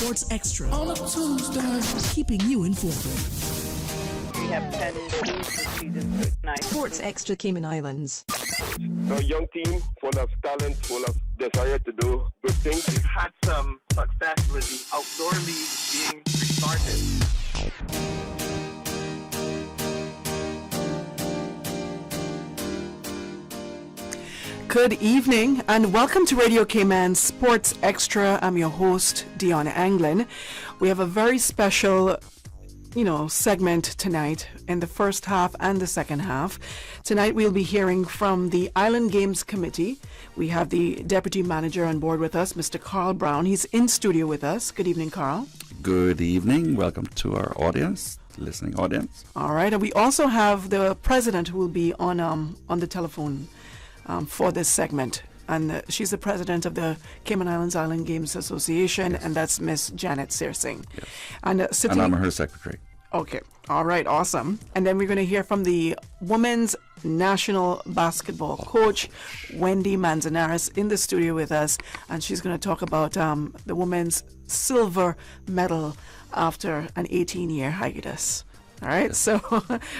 Sports Extra on a Tuesday, keeping you informed. We have 10 news season tonight. Sports Extra Cayman Islands. A young team full of talent, full of desire to do good things. We've had some success with the outdoor league being restarted. Good evening and welcome to Radio Cayman Sports Extra. I'm your host, Dionne Anglin. We have a very special segment tonight in the first half and the second half. Tonight we'll be hearing from the Island Games Committee. We have the Deputy Manager on board with us, Mr. Carl Brown. He's in studio with us. Good evening, Carl. Good evening. Welcome to our audience, listening audience. All right. And we also have the President who will be on the telephone for this segment. And she's the president of the Cayman Islands Island Games Association, yes. And that's Miss Janet Searsing. Yes. And I'm her secretary. Okay. All right. Awesome. And then we're going to hear from the Women's National Basketball coach, Wendy Manzanares, in the studio with us. And she's going to talk about the women's silver medal after an 18-year hiatus. All right, yes. So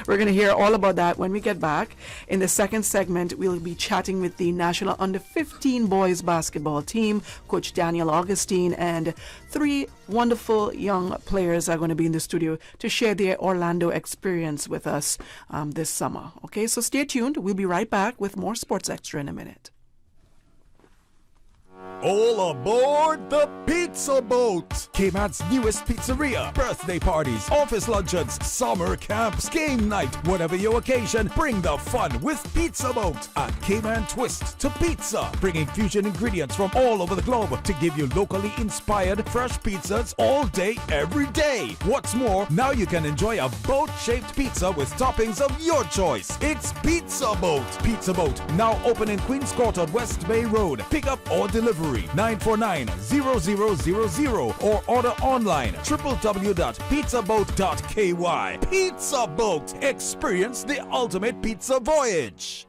we're going to hear all about that when we get back. In the second segment, we'll be chatting with the National Under-15 Boys Basketball team, Coach Daniel Augustine, and 3 wonderful young players are going to be in the studio to share their Orlando experience with us this summer. Okay, so stay tuned. We'll be right back with more Sports Extra in a minute. All aboard the Pizza Boat! Cayman's newest pizzeria. Birthday parties, office luncheons, summer camps, game night. Whatever your occasion, bring the fun with Pizza Boat. A Cayman twist to pizza. Bringing fusion ingredients from all over the globe to give you locally inspired fresh pizzas all day, every day. What's more, now you can enjoy a boat-shaped pizza with toppings of your choice. It's Pizza Boat. Pizza Boat, now open in Queens Court on West Bay Road. Pick up or delivery 949-0000 or order online www.pizzaboat.ky. Pizza Boat. Experience the ultimate pizza voyage.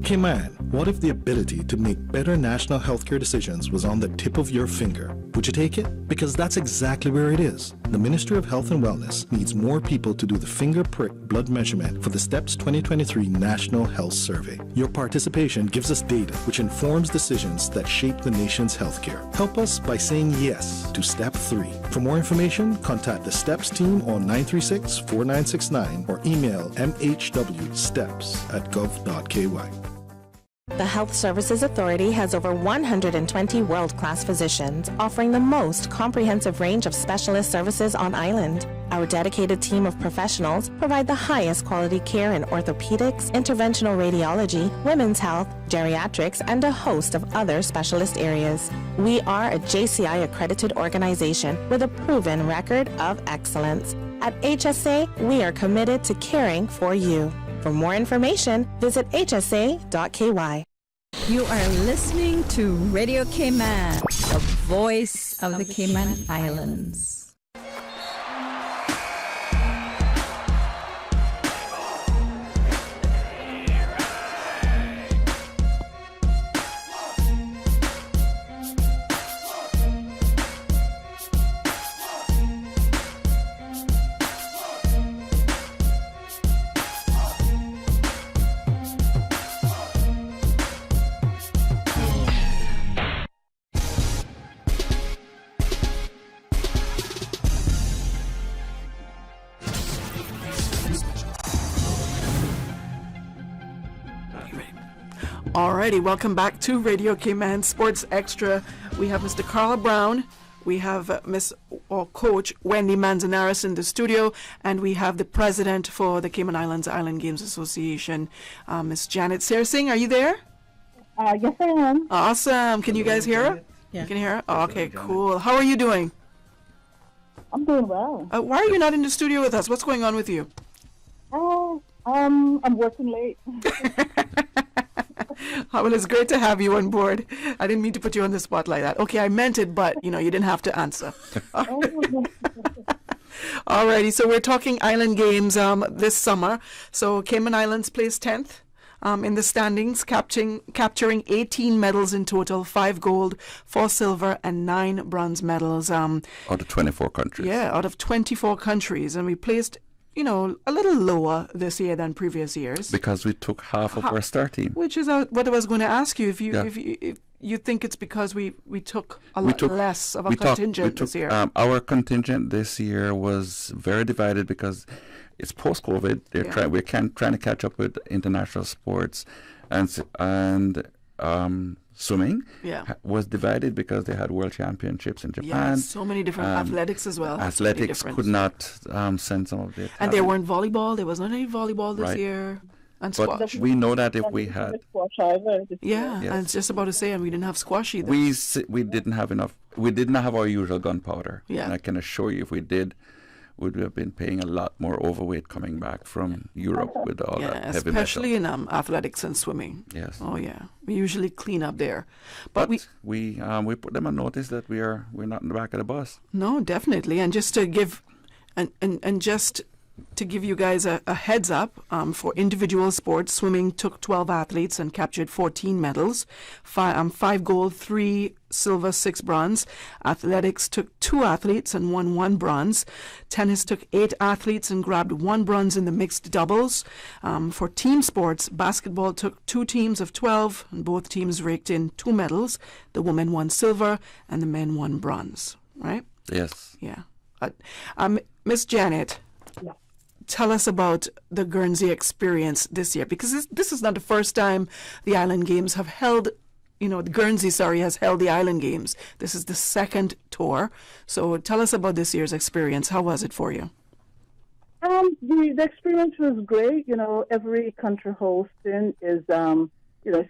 Cayman, what if the ability to make better national healthcare decisions was on the tip of your finger? Would you take it? Because that's exactly where it is. The Ministry of Health and Wellness needs more people to do the finger prick blood measurement for the STEPS 2023 National Health Survey. Your participation gives us data which informs decisions that shape the nation's healthcare. Help us by saying yes to Step 3. For more information, contact the STEPS team on 936-4969 or email mhwsteps@gov.ky. The Health Services Authority has over 120 world-class physicians offering the most comprehensive range of specialist services on island. Our dedicated team of professionals provide the highest quality care in orthopedics, interventional radiology, women's health, geriatrics, and a host of other specialist areas. We are a JCI accredited organization with a proven record of excellence. At HSA, we are committed to caring for you. For more information, visit hsa.ky. You are listening to Radio Cayman, the voice of the Cayman Islands. Alrighty, welcome back to Radio Cayman Sports Extra. We have Mr. Carl Brown, we have Coach Wendy Manzanares in the studio, and we have the president for the Cayman Islands Island Games Association, Miss Janet Searsing. Are you there? Yes, I am. Awesome. Can you guys hear her? Yeah. You can hear her? Oh, okay, cool. How are you doing? I'm doing well. Why are you not in the studio with us? What's going on with you? I'm working late. Well, it's great to have you on board. I didn't mean to put you on the spot like that. Okay, I meant it, but, you didn't have to answer. Alrighty, so we're talking Island Games this summer. So Cayman Islands placed 10th in the standings, capturing 18 medals in total, 5 gold, 4 silver, and 9 bronze medals. Out of 24 countries. Yeah, out of 24 countries. And we placed, a little lower this year than previous years. Because we took half of our start team. Which is what I was going to ask you. If you think it's because we took a lot less of a contingent this year. Our contingent this year was very divided because it's post-COVID. We're trying to catch up with international sports, and swimming was divided because they had world championships in Japan. Yes, so many different athletics as well. Athletics could not send some of their talent. And there weren't volleyball. There was not any volleyball this year. And but squash. We know that if we had... I was just about to say, and we didn't have squash either. We didn't have enough. We didn't have our usual gunpowder. Yeah. And I can assure you, if we did, we'd have been paying a lot more overweight coming back from Europe with all that heavy metal. Especially in athletics and swimming. Yes. Oh, yeah. We usually clean up there. But we put them on notice that we're not in the back of the bus. No, definitely. And just to give... And just... to give you guys a heads up, for individual sports, swimming took 12 athletes and captured 14 medals, 5 gold, 3 silver, 6 bronze. Athletics took 2 athletes and won 1 bronze. Tennis took 8 athletes and grabbed 1 bronze in the mixed doubles. For team sports, basketball took 2 teams of 12, and both teams raked in 2 medals. The women won silver and the men won bronze, right? Yes. Yeah. Miss Janet. Yeah. Tell us about the Guernsey experience this year, because this is not the first time the Island Games have held, Guernsey, has held the Island Games. This is the second tour. So tell us about this year's experience. How was it for you? The experience was great. Every country hosting is,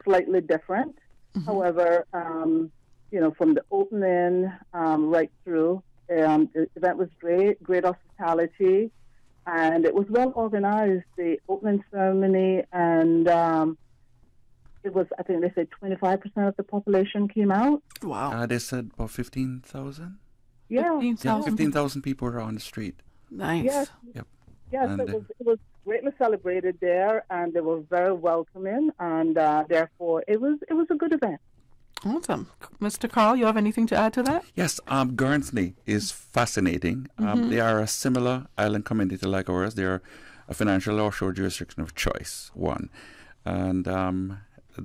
slightly different. Mm-hmm. However, from the opening right through, the event was great hospitality. And it was well organized, the opening ceremony, and it was, I think they said 25% of the population came out. Wow. They said about 15,000? Yeah. 15,000 people were on the street. Nice. Yes. Yep. Yes, it was greatly celebrated there, and they were very welcoming, and therefore it was a good event. Awesome. Mr. Carl, you have anything to add to that? Yes, Guernsey is fascinating. They are a similar island community like ours. They are a financial offshore jurisdiction of choice, one. And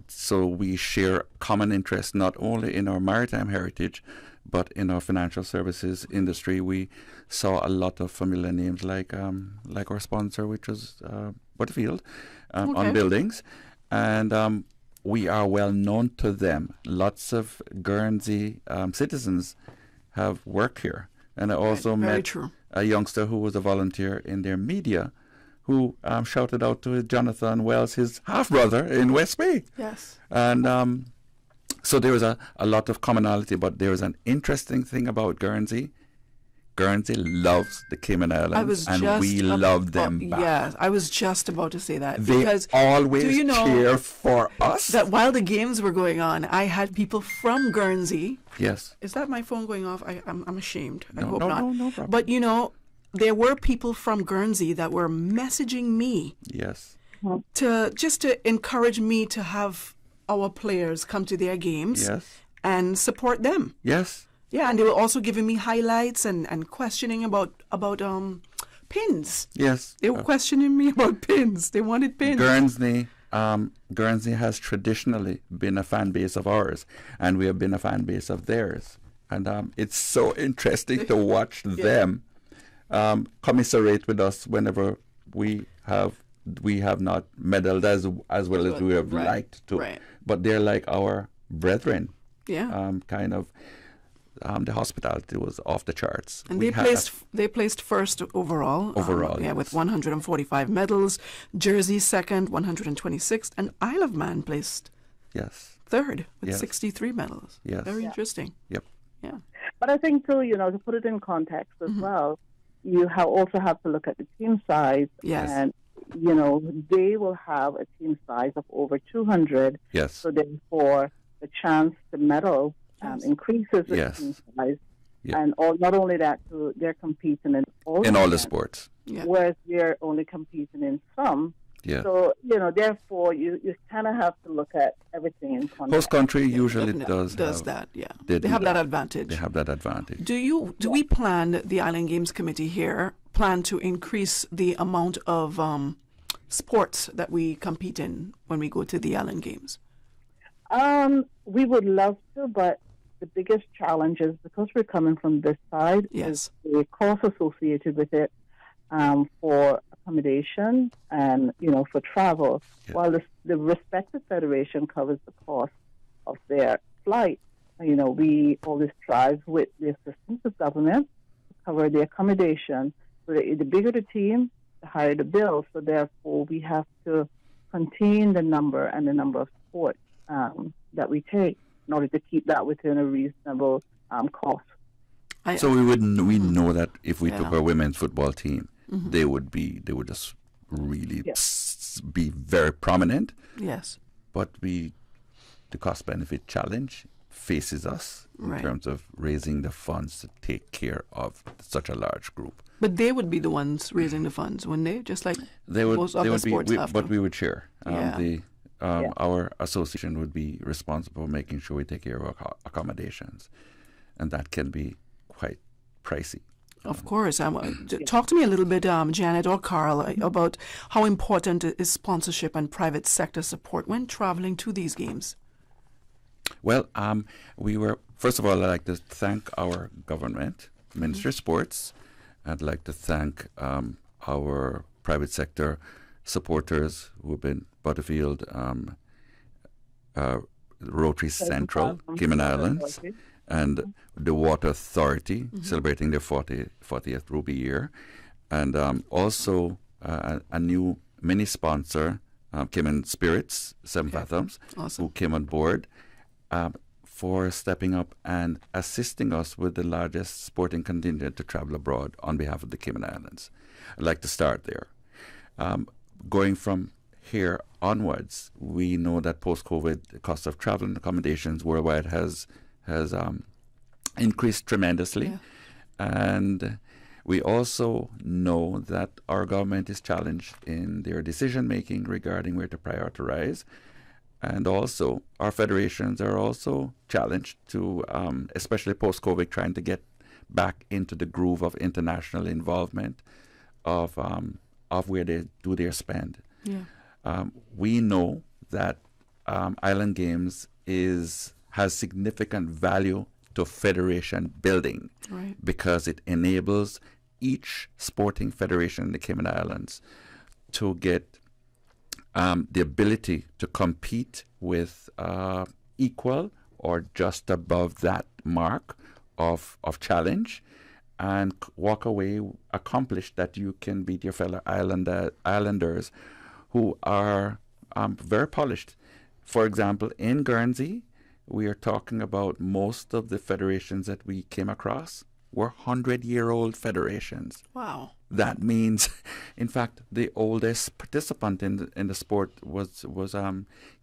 so we share common interests not only in our maritime heritage, but in our financial services industry. We saw a lot of familiar names like our sponsor, which was Butterfield, on buildings. And we are well known to them. Lots of Guernsey citizens have worked here. And I also met a youngster who was a volunteer in their media who shouted out to Jonathan Wells, his half-brother in West Bay. Yes. And so there was a lot of commonality, but there was an interesting thing about Guernsey. Guernsey loves the Cayman Islands, and we love them back. Yeah, I was just about to say that. They because always cheer for us. That while the games were going on, I had people from Guernsey. Yes. Is that my phone going off? I'm ashamed. I No, hope no, not. no problem. But, there were people from Guernsey that were messaging me. Yes. To encourage me to have our players come to their games. Yes. And support them. Yes. Yeah, and they were also giving me highlights and questioning about pins. Yes. They were questioning me about pins. They wanted pins. Guernsey has traditionally been a fan base of ours, and we have been a fan base of theirs. And it's so interesting to watch them commiserate with us whenever we have not medaled as well as we have liked to. Right. But they're like our brethren. Yeah. The hospitality was off the charts. And they placed first overall. Yes. With 145 medals. Jersey second, 126th, and Isle of Man placed third with 63 medals. Yes. Very interesting. Yep. Yeah. But I think too, to put it in context as well, you also have to look at the team size. Yes. And they will have a team size of over 200. Yes. So therefore, the chance to medal increases the team size. Yeah. And not only that, they're competing in all the sports. Yeah. Whereas we're only competing in some. Yeah. So, therefore, you kind of have to look at everything in context. Host country usually does have, that, yeah. They They have do that advantage. They have that advantage. Do we plan, the Island Games Committee here, plan to increase the amount of sports that we compete in when we go to the Island Games? We would love to, but the biggest challenge is because we're coming from this side, is the cost associated with it for accommodation and, for travel. Yeah. While the respective federation covers the cost of their flight, we always strive with the assistance of government to cover the accommodation. So the bigger the team, the higher the bill. So therefore, we have to contain the number and the number of sports that we take in order to keep that within a reasonable cost. So we know that if we took our women's football team, they would just really be very prominent. Yes. But the cost benefit challenge faces us in terms of raising the funds to take care of such a large group. But they would be the ones raising the funds, wouldn't they? Just like most other sports have but to. we would share. Our association would be responsible for making sure we take care of our accommodations, and that can be quite pricey. Of course. Talk to me a little bit, Janet or Carl, about how important is sponsorship and private sector support when traveling to these games. Well, first of all, I'd like to thank our government, Ministry of Sports. I'd like to thank our private sector supporters who have been Butterfield, Rotary Central, Cayman Islands, and the Water Authority, celebrating their 40th Ruby year. And also a new mini sponsor, Cayman Spirits, Seven Fathoms, who came on board for stepping up and assisting us with the largest sporting contingent to travel abroad on behalf of the Cayman Islands. I'd like to start there. Going from here onwards, we know that post-COVID, the cost of travel and accommodations worldwide has increased tremendously. And we also know that our government is challenged in their decision-making regarding where to prioritize. And also, our federations are also challenged to, especially post-COVID, trying to get back into the groove of international involvement of where they do their spend. We know that Island Games has significant value to federation building because it enables each sporting federation in the Cayman Islands to get the ability to compete with equal or just above that mark of challenge and walk away accomplished that you can beat your fellow islanders who are very polished. For example, in Guernsey, we are talking about most of the federations that we came across were 100-year-old federations. Wow. That means, in fact, the oldest participant in the sport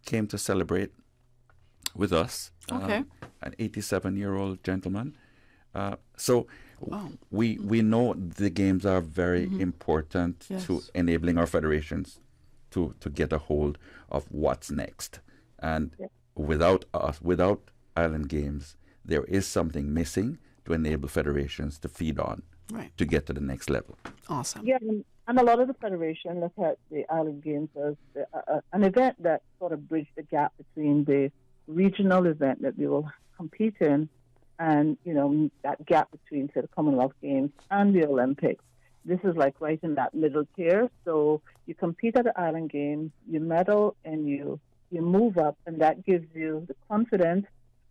came to celebrate with us. An 87-year-old gentleman. So we know the games are very important to enabling our federations to get a hold of what's next. And without Island Games, there is something missing to enable federations to feed on to get to the next level. Awesome. Yeah, and a lot of the federation look at the Island Games as an event that sort of bridged the gap between the regional event that we will compete in and, that gap between, say, the Commonwealth Games and the Olympics. This is like right in that middle tier. So you compete at the Island Games, you medal, and you move up, and that gives you the confidence,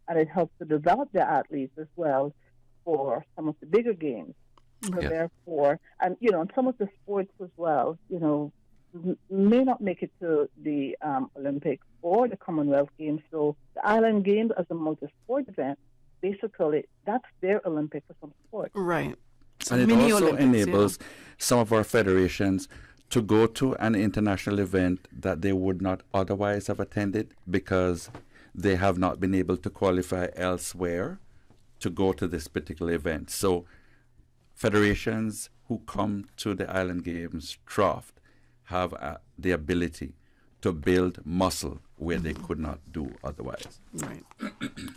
and it helps to develop the athletes as well for some of the bigger games. So therefore, and some of the sports as well, may not make it to the Olympics or the Commonwealth Games. So the Island Games as a multi-sport event, basically, that's their Olympic for some sports. Right. So and it also enables some of our federations to go to an international event that they would not otherwise have attended because they have not been able to qualify elsewhere to go to this particular event. So federations who come to the Island Games Trough have the ability to build muscle where they could not do otherwise. Right.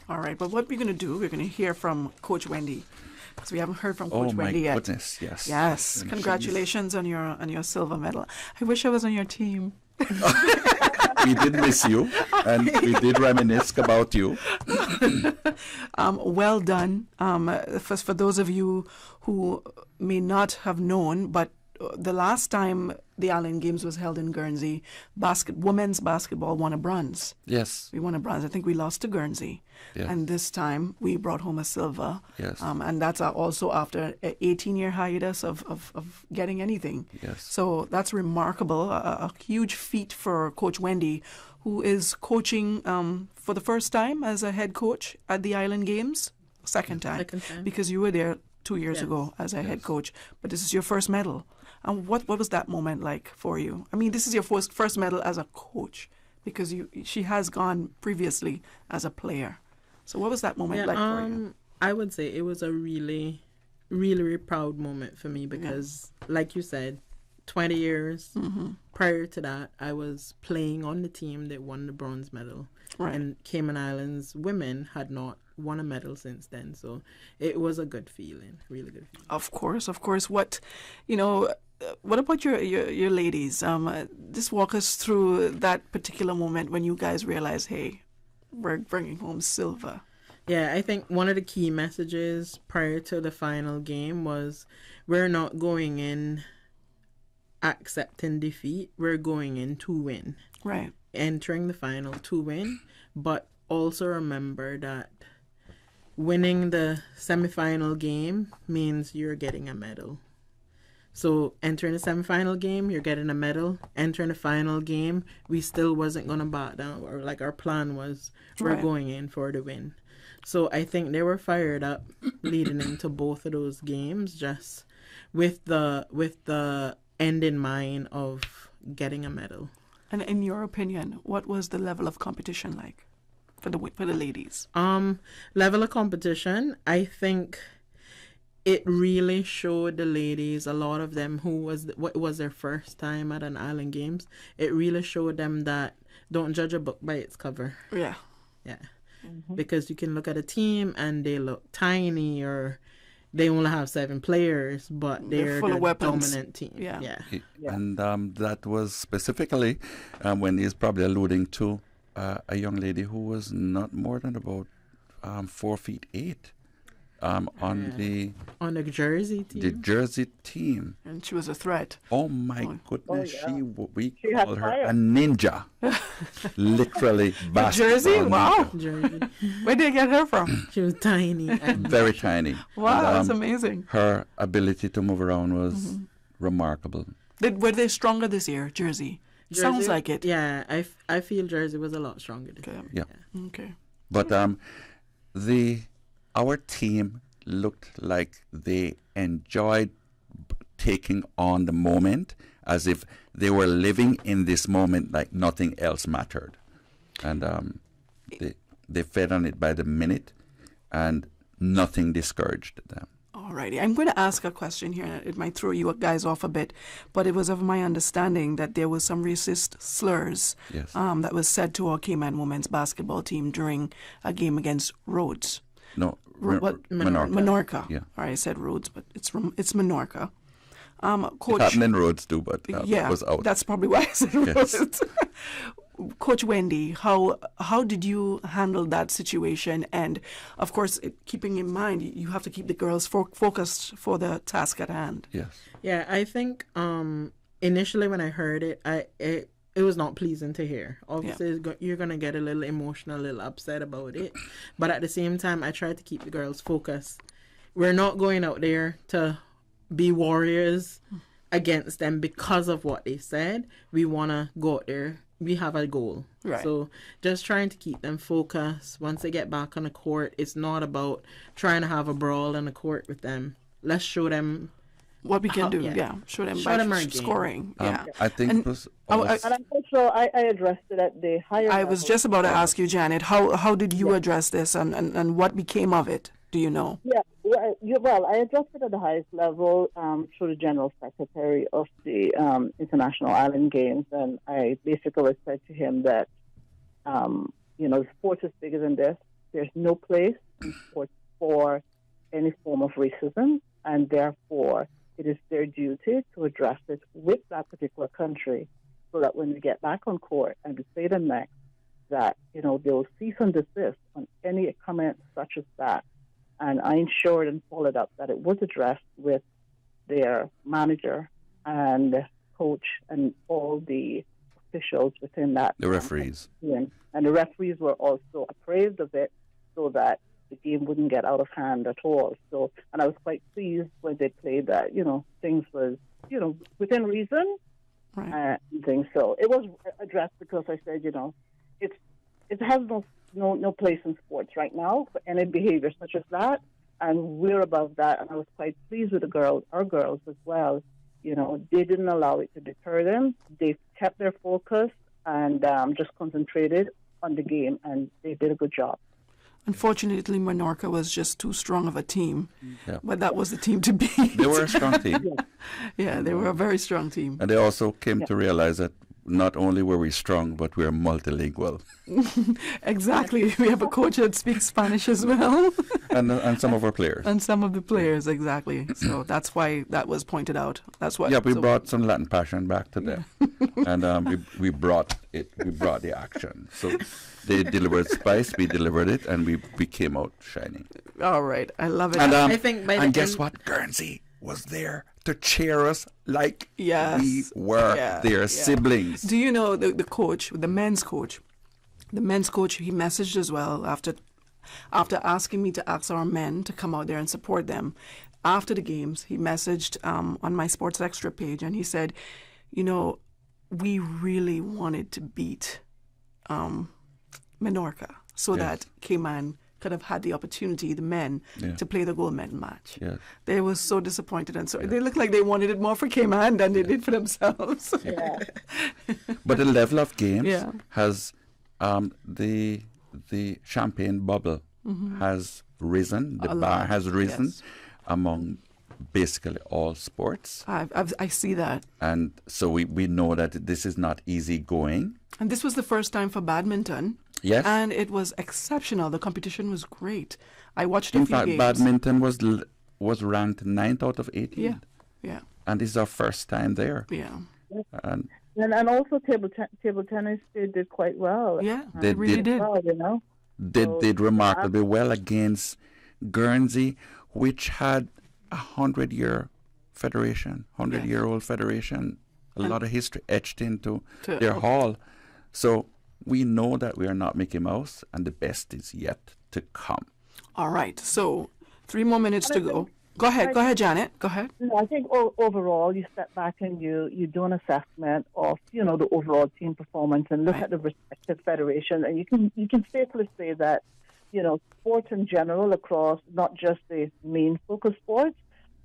All right. But what we're going to do, we're going to hear from Coach Wendy, because we haven't heard from Coach Wendy yet. Oh my goodness! Yes. Yes. Congratulations on your silver medal. I wish I was on your team. We did miss you, and we did reminisce about you. Well done. For those of you who may not have known, but the last time the Island Games was held in Guernsey, women's basketball won a bronze. Yes. We won a bronze. I think we lost to Guernsey. Yeah. And this time we brought home a silver. Yes. And that's also after an 18-year hiatus of getting anything. Yes. So that's remarkable, a huge feat for Coach Wendy, who is coaching for the first time as a head coach at the Island Games. Second time. Because you were there 2 years ago as a head coach. But this is your first medal. And what was that moment like for you? I mean, this is your first medal as a coach, because she has gone previously as a player. So what was that moment like for you? I would say it was a really, really proud moment for me because, like you said, 20 years prior to that, I was playing on the team that won the bronze medal. Right. And Cayman Islands women had not won a medal since then. So it was a good feeling, really good feeling. Of course. What about your ladies? Just walk us through that particular moment when you guys realized, hey, we're bringing home silver. Yeah, I think one of the key messages prior to the final game was we're not going in accepting defeat. We're going in to win. Right. Entering the final to win, but also remember that winning the semifinal game means you're getting a medal. So entering the semifinal game, you're getting a medal. Entering the final game, we still wasn't going to back down. Or like our plan was, we're going in for the win. So I think they were fired up leading into both of those games, just with the end in mind of getting a medal. And in your opinion, what was the level of competition like for the ladies? Level of competition, I think it really showed the ladies, a lot of them who was their first time at an Island Games, it really showed them that don't judge a book by its cover. Yeah. Yeah. Because you can look at a team and they look tiny or they only have 7 players, but they're full the of weapons. dominant team. Yeah. And that was specifically when he's probably alluding to a young lady who was not more than about 4'8" on the Jersey team. The Jersey team. And she was a threat. Oh my goodness! We She call had her fire. a ninja. Literally, Jersey? basketball Wow. ninja. Jersey. Where did you get her from? She was tiny. And Very tiny. Wow, And, that's amazing. Her ability to move around was remarkable. Were they stronger this year, Jersey? Sounds like it. Yeah, I feel Jersey was a lot stronger this year. Yeah. Okay. But our team looked like they enjoyed taking on the moment as if they were living in this moment like nothing else mattered. And they fed on it by the minute, and nothing discouraged them. Alrighty, I'm going to ask a question here. It might throw you guys off a bit, but it was of my understanding that there was some racist slurs that was said to our Cayman women's basketball team during a game against Rhodes. No, Menorca. Menorca. Yeah. All right, I said Rhodes, but it's Menorca. Coach, It happened in Rhodes too, but that was out. That's probably why I said Rhodes. Coach Wendy, how did you handle that situation? And of course, keeping in mind, you have to keep the girls focused for the task at hand. Yes. Yeah, I think initially when I heard it, it was not pleasing to hear. Obviously, you're going to get a little emotional, a little upset about it. But at the same time, I tried to keep the girls focused. We're not going out there to be warriors against them because of what they said. We want to go out there. We have a goal. Right. So just trying to keep them focused. Once they get back on the court, it's not about trying to have a brawl on the court with them. Let's show them what we can do. Show them by scoring. I think and, it was. And I'm also I addressed it at the higher. I was just about to ask you, Janet, how did you address this and what became of it? Do you know? Yeah. Well, I addressed it at the highest level through the General Secretary of the International Island Games, and I basically said to him that, sports is bigger than this. There's no place in sports for any form of racism, and therefore it is their duty to address it with that particular country so that when we get back on court and we play them next, that, they'll cease and desist on any comment such as that. And I ensured and followed up that it was addressed with their manager and coach and all the officials within that. The referees. And the referees were also appraised of it so that the game wouldn't get out of hand at all. So, and I was quite pleased when they played that, things was, within reason. Right. Things. So it was addressed because I said, it has no place in sports right now for any behavior such as that, and we're above that. And I was quite pleased with our girls as well. They didn't allow it to deter them. They kept their focus and just concentrated on the game, and they did a good job. Unfortunately, Menorca was just too strong of a team, but that was the team to beat. They were a strong team. Yeah, they were a very strong team. And they also came to realize that not only were we strong, but we are multilingual. Exactly. We have a coach that speaks Spanish as well. and some of our players. And some of the players, exactly. So that's why that was pointed out. That's why. Yeah, we brought some Latin passion back to them. And we brought it. We brought the action. So they delivered spice, we delivered it, and we came out shining. All right. I love it. And, I think and guess what? Guernsey was there to cheer us like we were their siblings. Do you know the coach, the men's coach? The men's coach, he messaged as well after asking me to ask our men to come out there and support them. After the games, he messaged on my Sports Xtra page, and he said, we really wanted to beat Menorca so that Cayman could have had the opportunity, the men, to play the gold medal match. Yeah. They were so disappointed, and so they looked like they wanted it more for Cayman than they did for themselves. Yeah. But the level of games has the champagne bubble has risen. The bar has risen among basically all sports. I see that. And so we know that this is not easy going. And this was the first time for badminton. Yes. And it was exceptional. The competition was great. I watched a few games. In fact, badminton was ranked 9th out of 18. Yeah. And this is our first time there. Yeah. And also table tennis, they did quite well. Yeah, they really did. Well, They did remarkably well against Guernsey, which had a 100-year federation, 100-year-old federation, a lot of history etched into their hall. So we know that we are not Mickey Mouse, and the best is yet to come. All right. So 3 more minutes to go. Go ahead, Janet. Go ahead. No, I think overall, you step back and you do an assessment of the overall team performance and look at the respective federation, and you can safely say that sports in general across not just the main focus sports,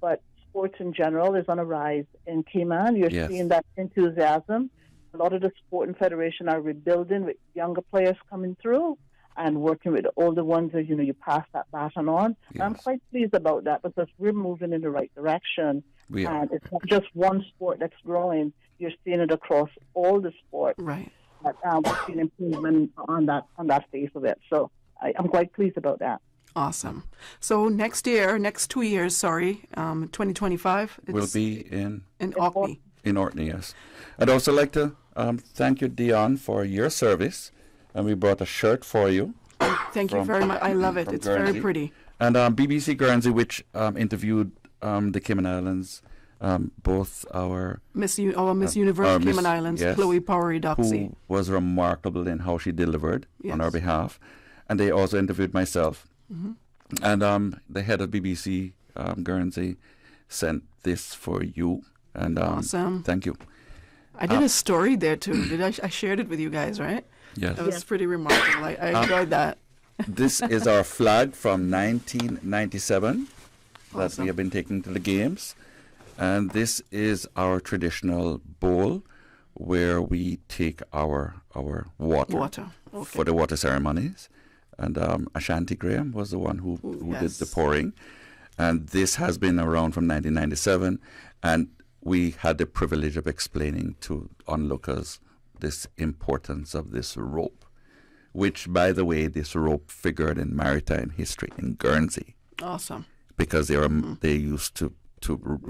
but sports in general is on a rise in Cayman. You're seeing that enthusiasm. A lot of the sporting federation are rebuilding with younger players coming through and working with the older ones as, you pass that baton on. Yes. I'm quite pleased about that because we're moving in the right direction. And it's not just one sport that's growing. You're seeing it across all the sports. Right. But we're seeing improvement on that face of it. So I'm quite pleased about that. Awesome. So next 2 years, 2025. We'll be in Orkney. In Orkney, yes. I'd also like to thank you, Dionne, for your service. And we brought a shirt for you. Thank you very much. I love it. It's Guernsey. very pretty. And BBC Guernsey, which interviewed the Cayman Islands, both our Miss Universe Cayman Islands, Chloe Powery Doxy, who was remarkable in how she delivered on our behalf. And they also interviewed myself. And the head of BBC Guernsey sent this for you. And awesome. Thank you. I did a story there too. I shared it with you guys, right? Yes. That was pretty remarkable. I enjoyed that. This is our flag from 1997 that we have been taking to the games. And this is our traditional bowl where we take our water for the water ceremonies. And Ashanti Graham was the one who did the pouring. And this has been around from 1997, and we had the privilege of explaining to onlookers this importance of this rope, which, by the way, this rope figured in maritime history in Guernsey. Awesome. Because they used to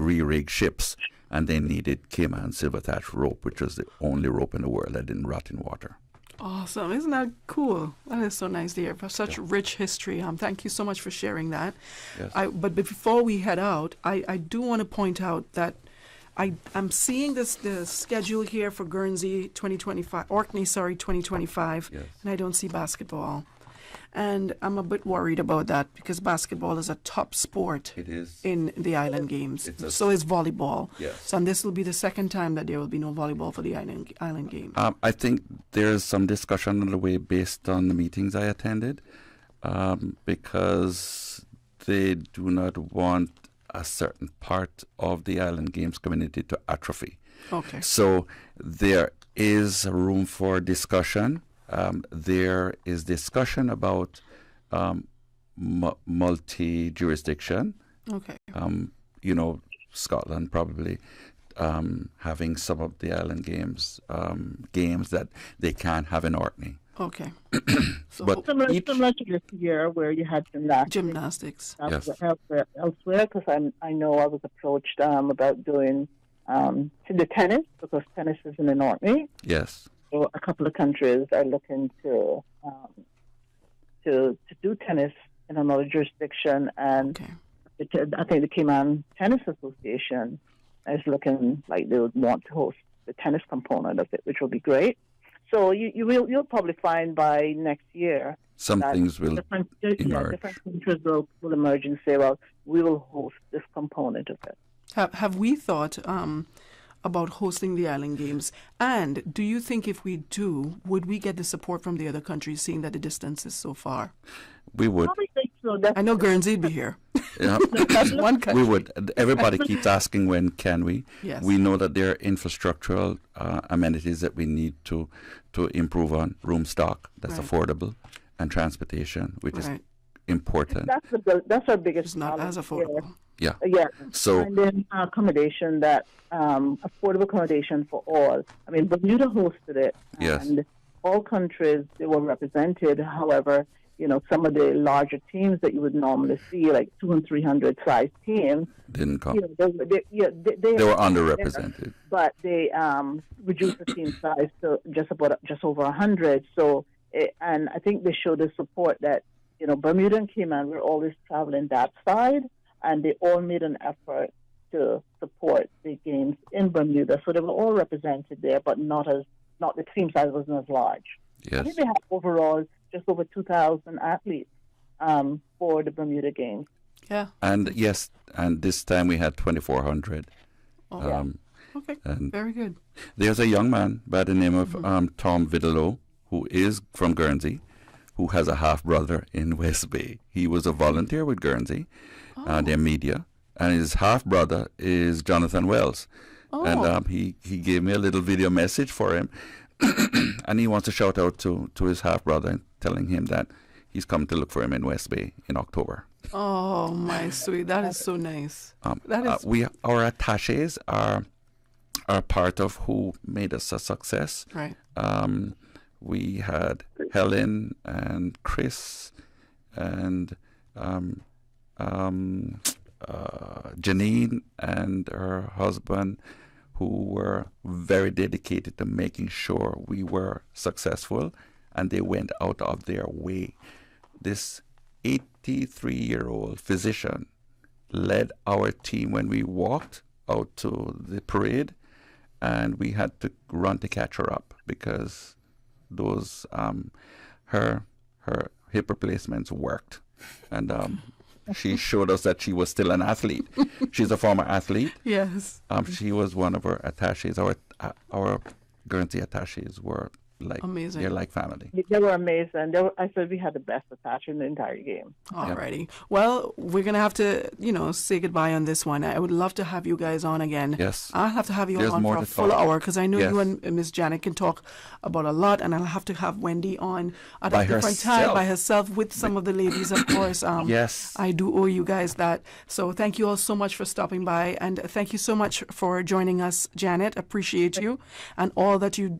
re-rig ships, and they needed Cayman silver thatch rope, which was the only rope in the world that didn't rot in water. Awesome. Isn't that cool? That is so nice to hear. For such rich history. Thank you so much for sharing that. Yes. But before we head out, I do want to point out that I'm seeing the schedule here for Guernsey 2025, Orkney, 2025, yes. and I don't see basketball. And I'm a bit worried about that because basketball is a top sport in the island games. So is volleyball. Yes. So and this will be the second time that there will be no volleyball for the island games. I think there's some discussion on the way based on the meetings I attended, because they do not want a certain part of the island games community to atrophy. Okay. So there is room for discussion. There is discussion about multi-jurisdiction. Okay. Scotland probably having some of the island games that they can't have in Orkney. Okay. But similar to this year where you had gymnastics. Yes. Elsewhere, because I know I was approached about doing the tennis, because tennis isn't in Orkney. Yes. So a couple of countries are looking to do tennis in another jurisdiction, and I think the Cayman Tennis Association is looking like they would want to host the tennis component of it, which will be great. So you'll probably find by next year some things will emerge. Different countries will emerge and say, well, we will host this component of it. Have we thought about hosting the island games? And do you think if we do, would we get the support from the other countries, seeing that the distance is so far? We would. I know Guernsey'd be here. Yeah. One country. We would. Everybody keeps asking when can we. Yes. We know that there are infrastructural amenities that we need to improve on. Room stock that's affordable, and transportation, which is important. That's our biggest. It's not as affordable. Yeah. Yeah. So and then accommodation, that affordable accommodation for all. I mean, Bermuda hosted it, yes. And all countries they were represented. However, some of the larger teams that you would normally see, like 200 and 300 size teams, didn't come. They were underrepresented. But they reduced the team size to just over 100. So, and I think they showed the support that Bermuda and Cayman were always traveling that side, and they all made an effort to support the games in Bermuda. So they were all represented there, but not the team size wasn't as large. Yes. I think they had overall just over 2,000 athletes for the Bermuda Games. Yeah. And yes, and this time we had 2,400. Oh. Okay. Very good. There's a young man by the name of Tom Vidalo, who is from Guernsey, who has a half brother in West Bay. He was a volunteer with Guernsey, their media, and his half brother is Jonathan Wells. Oh. And he gave me a little video message for him. And he wants to shout out to his half brother, telling him that he's come to look for him in West Bay in October. Oh, my sweet, that is so nice. That is our attaches are part of who made us a success. Right. We had Helen and Chris and Janine and her husband, who were very dedicated to making sure we were successful, and they went out of their way. This 83-year-old physician led our team when we walked out to the parade, and we had to run to catch her up because those her hip replacements worked, and she showed us that she was still an athlete. She's a former athlete. Yes. She was one of our attaches. Our Guernsey attaches were like Amazing. they're like family. They were amazing. I said we had the best attach in the entire game. Alrighty. Well, we're going to have to, say goodbye on this one. I would love to have you guys on again. Yes. I'll have to have you There's on more for a to full talk. hour because I know Yes. you and Miss Janet can talk about a lot, and I'll have to have Wendy on at By a different time herself. by herself with some of the ladies, of course. Yes. I do owe you guys that. So thank you all so much for stopping by, and thank you so much for joining us, Janet. Appreciate you and all that you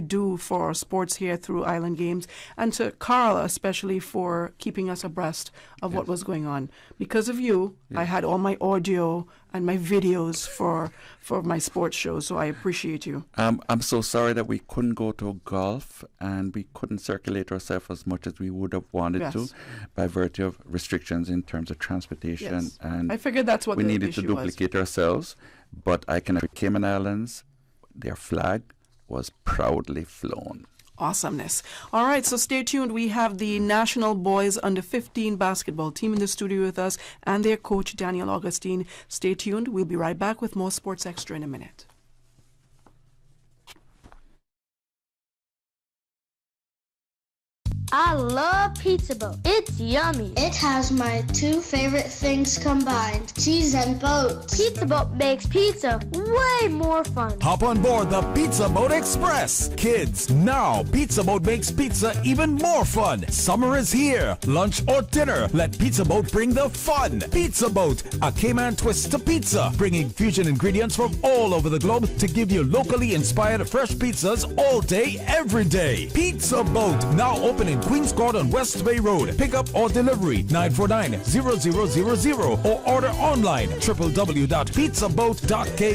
do for sports here through Island Games, and to Carl especially for keeping us abreast of what was going on. Because of you, I had all my audio and my videos for my sports show, so I appreciate you. I'm so sorry that we couldn't go to golf and we couldn't circulate ourselves as much as we would have wanted to by virtue of restrictions in terms of transportation. Yes. And I figured that's what we the needed to issue was. duplicate ourselves. But I can assure Cayman Islands, their flag was proudly flown. Awesomeness. All right, so stay tuned. We have the National Boys Under 15 basketball team in the studio with us and their coach, Daniel Augustine. Stay tuned. We'll be right back with more Sports Extra in a minute. I love Pizza Boat. It's yummy. It has my two favorite things combined, cheese and boats. Pizza Boat makes pizza way more fun. Hop on board the Pizza Boat Express. Kids, now Pizza Boat makes pizza even more fun. Summer is here. Lunch or dinner, let Pizza Boat bring the fun. Pizza Boat, a Cayman twist to pizza, bringing fusion ingredients from all over the globe to give you locally inspired fresh pizzas all day, every day. Pizza Boat, now open in Queens Court on West Bay Road. Pick up or delivery 949-0000 or order online www.pizzaboat.ky.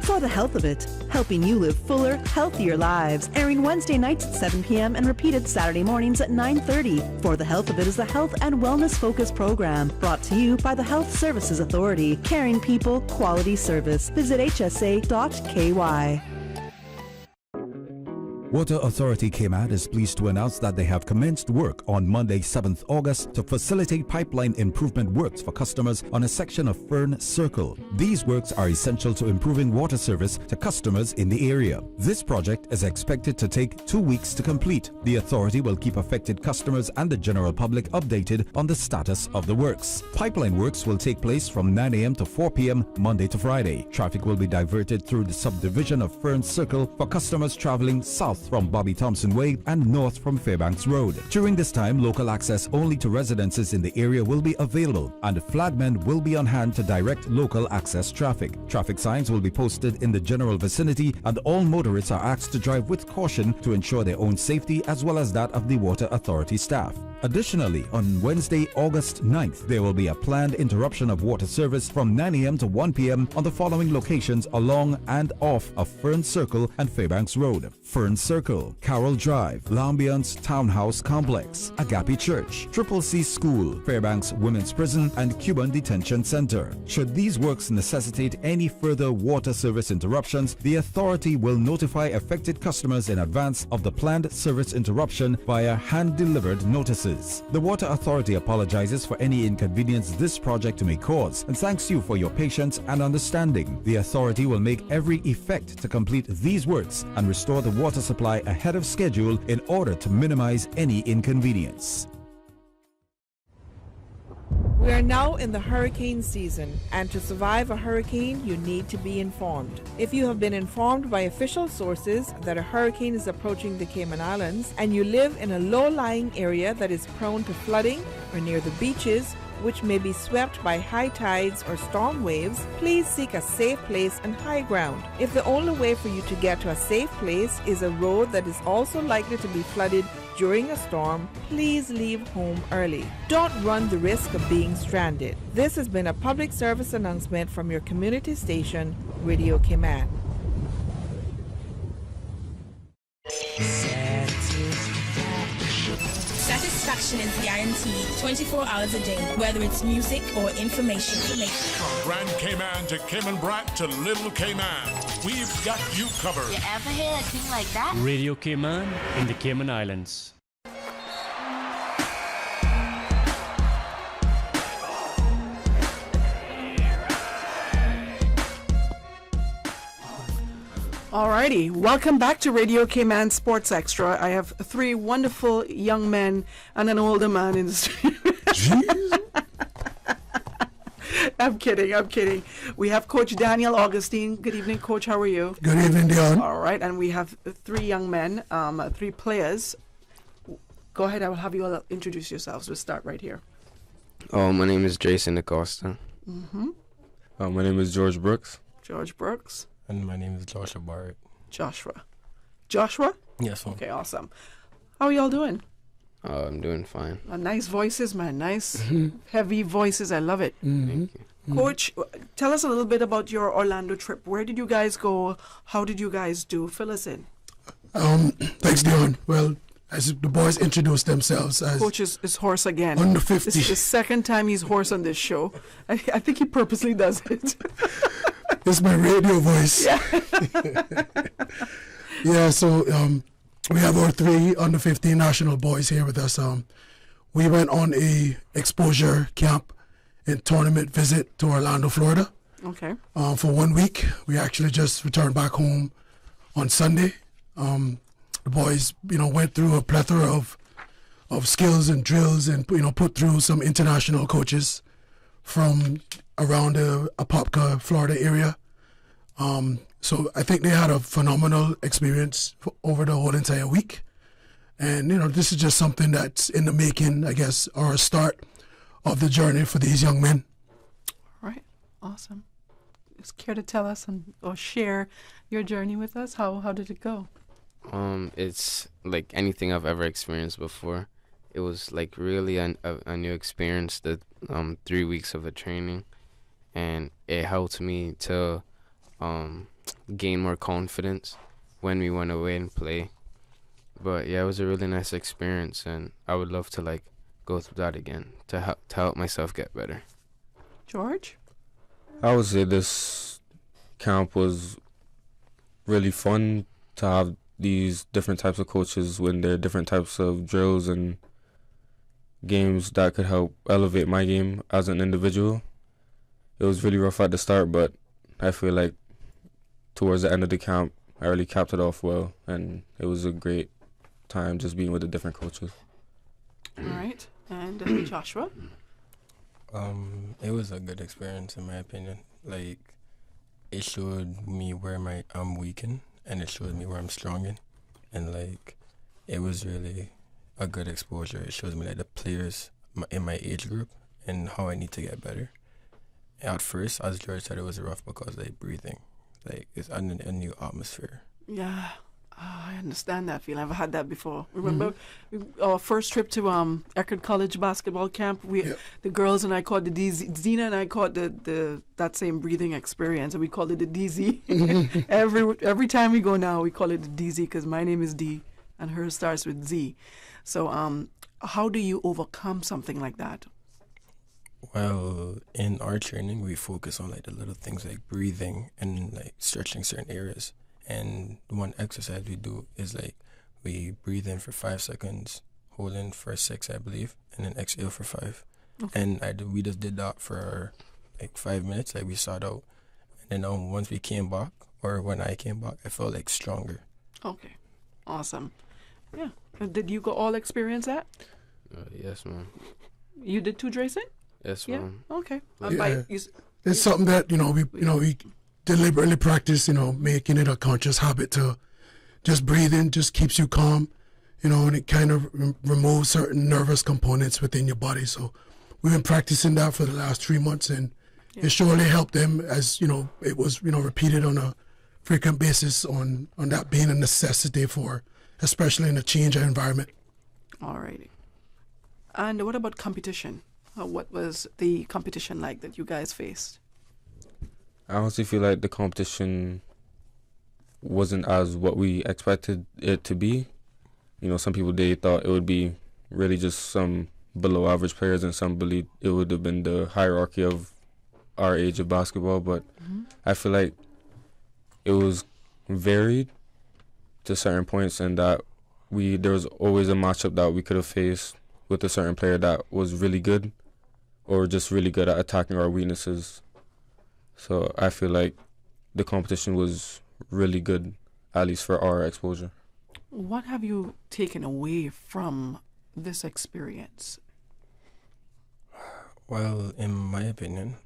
For the Health of It, helping you live fuller, healthier lives. Airing Wednesday nights at 7 p.m. and repeated Saturday mornings at 9:30. For the Health of It is the health and wellness focused program brought to you by the Health Services Authority. Caring people, quality service. Visit hsa.ky. Water Authority Cayman is pleased to announce that they have commenced work on Monday, 7th August to facilitate pipeline improvement works for customers on a section of Fern Circle. These works are essential to improving water service to customers in the area. This project is expected to take 2 weeks to complete. The authority will keep affected customers and the general public updated on the status of the works. Pipeline works will take place from 9 a.m. to 4 p.m. Monday to Friday. Traffic will be diverted through the subdivision of Fern Circle for customers traveling south from Bobby Thompson Way and north from Fairbanks Road. During this time, local access only to residences in the area will be available, and flagmen will be on hand to direct local access traffic. Traffic signs will be posted in the general vicinity, and all motorists are asked to drive with caution to ensure their own safety as well as that of the Water Authority staff. Additionally, on Wednesday, August 9th, there will be a planned interruption of water service from 9 a.m. to 1 p.m. on the following locations along and off of Fern Circle and Fairbanks Road. Fern Circle, Carroll Drive, L'Ambiance Townhouse Complex, Agape Church, Triple C School, Fairbanks Women's Prison, and Cuban Detention Center. Should these works necessitate any further water service interruptions, the authority will notify affected customers in advance of the planned service interruption via hand-delivered notices. The Water Authority apologizes for any inconvenience this project may cause and thanks you for your patience and understanding. The authority will make every effort to complete these works and restore the water supply ahead of schedule in order to minimize any inconvenience. We are now in the hurricane season, and to survive a hurricane, you need to be informed. If you have been informed by official sources that a hurricane is approaching the Cayman Islands, and you live in a low-lying area that is prone to flooding or near the beaches, which may be swept by high tides or storm waves, please seek a safe place and high ground. If the only way for you to get to a safe place is a road that is also likely to be flooded during a storm, please leave home early. Don't run the risk of being stranded. This has been a public service announcement from your community station, Radio Cayman. Satisfaction is guaranteed 24 hours a day, whether it's music or information. From Grand Cayman to Cayman Brac to Little Cayman, we've got you covered. You ever hear a thing like that? Radio Cayman in the Cayman Islands. Alrighty, welcome back to Radio Cayman Sports Extra. I have three wonderful young men and an older man in the studio. I'm kidding. We have Coach Daniel Augustine. Good evening, Coach. How are you? Good evening, Dionne. All right, and we have three young men, three players. Go ahead, I will have you all introduce yourselves. We'll start right here. Oh, my name is Jason Acosta. Mm-hmm. My name is George Brooks. George Brooks. And my name is Joshua Barrett. Joshua? Yes, ma'am. Okay, awesome. How are y'all doing? I'm doing fine. Nice voices, man. Nice, heavy voices. I love it. Thank you. Coach, tell us a little bit about your Orlando trip. Where did you guys go? How did you guys do? Fill us in. Thanks, Dionne. Well, as the boys introduced themselves as Coach is hoarse again. Under 50. This is the second time he's hoarse on this show. I think he purposely does it. It's my radio voice. Yeah. Yeah, so we have our three under 15 national boys here with us. We went on a exposure camp and tournament visit to Orlando, Florida. Okay. For 1 week. We actually just returned back home on Sunday. The boys, went through a plethora of skills and drills and, put through some international coaches from around the Apopka, Florida area. So I think they had a phenomenal experience over the whole entire week. And, this is just something that's in the making, I guess, or a start of the journey for these young men. All right. Awesome. Just care to tell us or share your journey with us? How did it go? It's like anything I've ever experienced before. It was like really a new experience, the 3 weeks of a training, and it helped me to gain more confidence when we went away and play. But yeah, it was a really nice experience, and I would love to go through that again to help myself get better. George? I would say this camp was really fun to have these different types of coaches when there are different types of drills and games that could help elevate my game as an individual. It was really rough at the start, but I feel like towards the end of the camp, I really capped it off well, and it was a great time just being with the different coaches. All right. And Joshua? It was a good experience in my opinion. It showed me where I'm weak in, and it showed me where I'm strong in, and it was really a good exposure. It shows me the players in my age group and how I need to get better. At first, as George said, it was rough because breathing, it's a new atmosphere. Yeah. I understand that feeling. I've had that before. Remember our first trip to Eckerd College basketball camp? The girls and I caught the DZ. Zena and I caught that same breathing experience, and we called it the DZ. Every time we go now, we call it the DZ because my name is D and hers starts with Z. So how do you overcome something like that? Well, in our training, we focus on the little things like breathing and stretching certain areas. And one exercise we do is we breathe in for 5 seconds, hold in for 6, I believe, and then exhale for 5. Okay. And we just did that for 5 minutes, we sat out. And then once we came back, or when I came back, I felt stronger. Okay, awesome. Yeah. Did you all experience that? Yes, ma'am. You did too, Drayson? Yes, ma'am. Yeah? Okay. It's something that we deliberately practice, making it a conscious habit to just breathe in, just keeps you calm, and it kind of removes certain nervous components within your body. So we've been practicing that for the last 3 months, and it surely helped them as, it was, repeated on a frequent basis on that being a necessity for, especially in a change of environment. All righty. And what about competition? What was the competition like that you guys faced? I honestly feel like the competition wasn't as what we expected it to be. Some people, they thought it would be really just some below average players, and some believed it would have been the hierarchy of our age of basketball. But I feel like it was varied to certain points, and that there was always a matchup that we could have faced with a certain player that was really good or just really good at attacking our weaknesses. So I feel like the competition was really good at least for our exposure. What have you taken away from this experience? Well, in my opinion,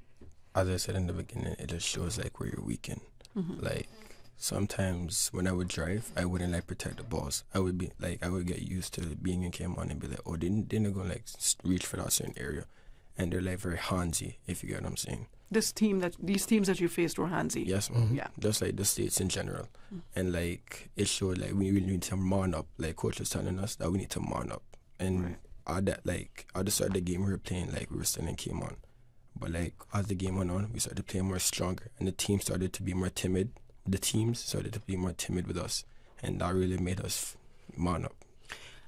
as I said in the beginning, it just shows like where you're weak in. Like sometimes when I would drive, I wouldn't like protect the balls. I would get used to being in Cayman and be like, oh, they're not gonna like reach for that certain area, and they're like very handsy, if you get what I'm saying. These teams that you faced were handsy. Yes, yeah. Just like the states in general, and like it showed like we really need to man up. Like coach was telling us that we need to man up, and at the start of the game we were playing like we were still in Cayman, but like as the game went on, we started playing more stronger, and the team started to be more timid. The teams started to be more timid with us, and that really made us man up.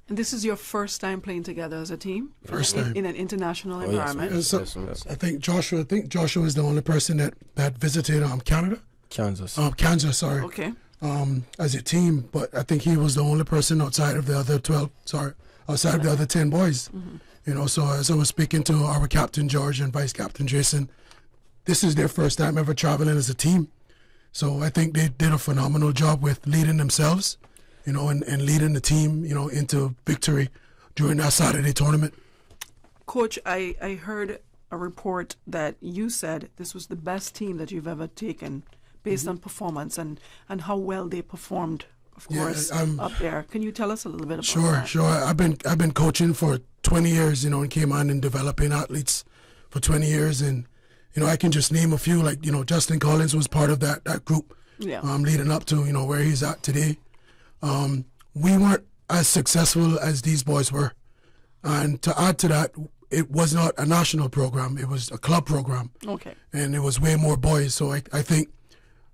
And this is your first time playing together as a team? First time. In an international environment? Yes. I think Joshua is the only person that visited Canada? Kansas. Kansas, sorry. Okay. As a team, but I think he was the only person outside of the other 10 boys. You know, so as I was speaking to our captain, George, and vice captain, Jason, this is their first time ever traveling as a team. So I think they did a phenomenal job with leading themselves, you know, and leading the team, you know, into victory during that Saturday tournament. Coach, I heard a report that you said this was the best team that you've ever taken based on performance and how well they performed, of course, up there. Can you tell us a little bit about that? Sure. I've been coaching for 20 years, you know, and came on and developing athletes for 20 years. And, you know, I can just name a few, like, you know, Justin Collins was part of that group leading up to, you know, where he's at today. We weren't as successful as these boys were. And to add to that, it was not a national program. It was a club program. Okay. And it was way more boys. So I think,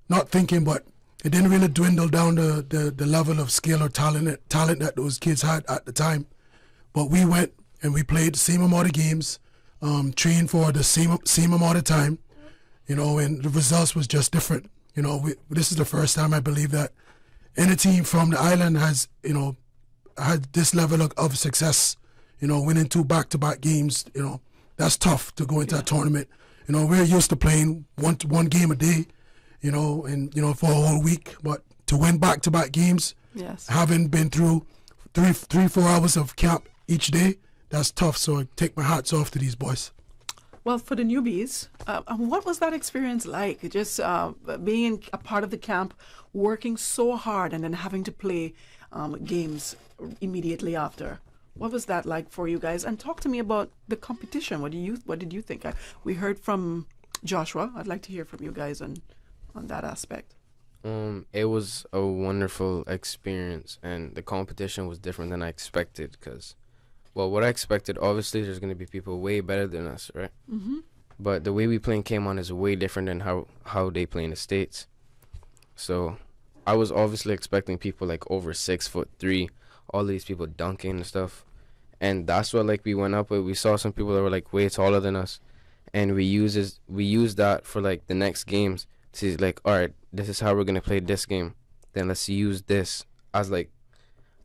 not thinking, but it didn't really dwindle down the level of skill or talent that those kids had at the time. But we went and we played the same amount of games, trained for the same amount of time, you know, and the results was just different. You know, this is the first time I believe that any team from the island has, you know, had this level of success, you know, winning 2 back-to-back games. You know, that's tough to go into a tournament. You know, we're used to playing one game a day, you know, and, you know, for a whole week. But to win back-to-back games, having been through 3-4 hours of camp each day, that's tough. So I take my hats off to these boys. Well, for the newbies, what was that experience like? Just being a part of the camp, working so hard, and then having to play games immediately after. What was that like for you guys? And talk to me about the competition. What did you think? We heard from Joshua. I'd like to hear from you guys on that aspect. It was a wonderful experience, and the competition was different than I expected. Because, well, what I expected, obviously, there's going to be people way better than us, right? Mm-hmm. But the way we play in Cayman is way different than how they play in the States. So I was obviously expecting people like over 6'3", all these people dunking and stuff. And that's what like we went up with. We saw some people that were like way taller than us, and we used that for like the next games to like, all right, this is how we're gonna play this game. Then let's use this as like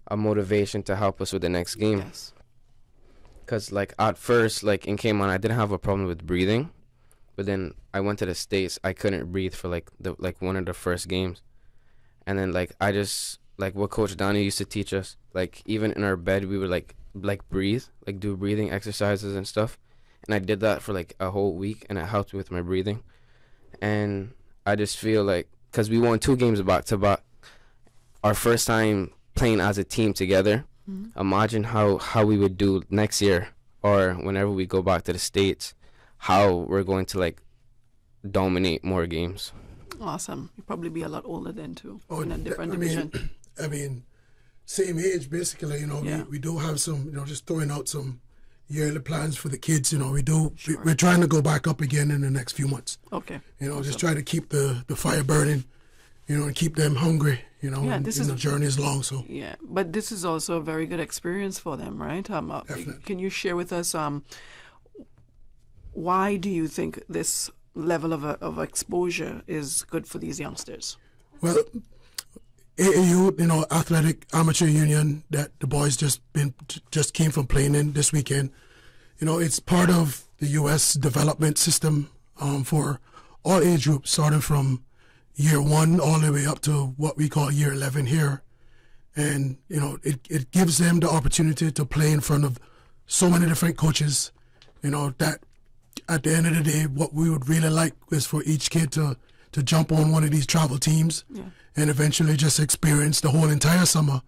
a motivation to help us with the next game. Yes. Cause like at first, like in Cayman, I didn't have a problem with breathing, but then I went to the States. I couldn't breathe for like one of the first games, and then like I just like what Coach Dionne used to teach us. Like even in our bed, we would like breathe, like do breathing exercises and stuff. And I did that for like a whole week, and it helped with my breathing. And I just feel like, cause we won 2 games back to back, our first time playing as a team together. Mm-hmm. Imagine how we would do next year or whenever we go back to the States, how we're going to like dominate more games. Awesome. You'll probably be a lot older then too, in a different division. I mean, same age basically, you know. Yeah. We do have some, you know, just throwing out some yearly plans for the kids, you know. We're trying to go back up again in the next few months. Okay. You know, just try to keep the fire burning, you know, and keep them hungry, you know. Yeah, the journey is long, so. Yeah, but this is also a very good experience for them, right? Definitely. Can you share with us why do you think this level of exposure is good for these youngsters? Well, AAU, you know, Athletic Amateur Union that the boys just came from playing in this weekend. You know, it's part of the U.S. development system for all age groups, starting from, year 1 all the way up to what we call year 11 here. And, you know, it gives them the opportunity to play in front of so many different coaches, you know, that at the end of the day, what we would really like is for each kid to jump on one of these travel teams and eventually just experience the whole entire summer,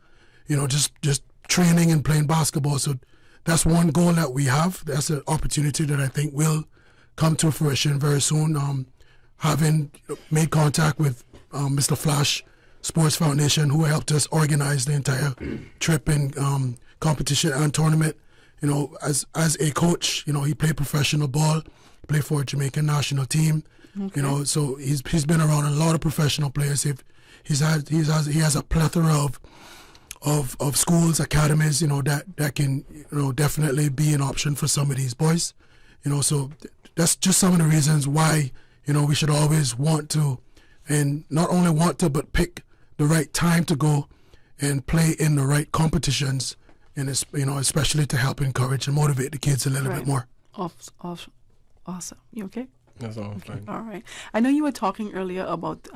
you know, just training and playing basketball. So that's one goal that we have. That's an opportunity that I think will come to fruition very soon. Having made contact with Mr. Flash Sports Foundation, who helped us organize the entire trip and competition and tournament. You know, as a coach, you know, he played professional ball, played for a Jamaican national team. You know, so he's been around a lot of professional players. He has a plethora of schools, academies, you know, that can, you know, definitely be an option for some of these boys. You know, so that's just some of the reasons why, you know, we should always want to, and not only want to, but pick the right time to go and play in the right competitions, and it's, you know, especially to help encourage and motivate the kids a little bit more. Awesome. You okay? That's all fine. All right. I know you were talking earlier about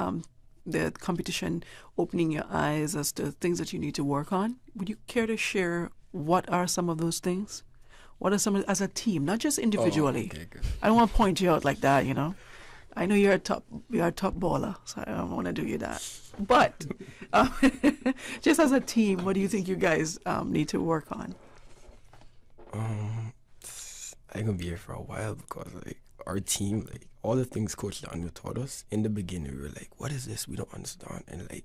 the competition opening your eyes as to things that you need to work on. Would you care to share what are some of those things? What are some as a team, not just individually? Okay, good. I don't want to point you out like that, you know. I know you're a top baller, so I don't want to do you that. But just as a team, what do you think you guys need to work on? I'm gonna be here for a while because like our team, like all the things Coach Dionne taught us in the beginning, we were like, "What is this? We don't understand." And like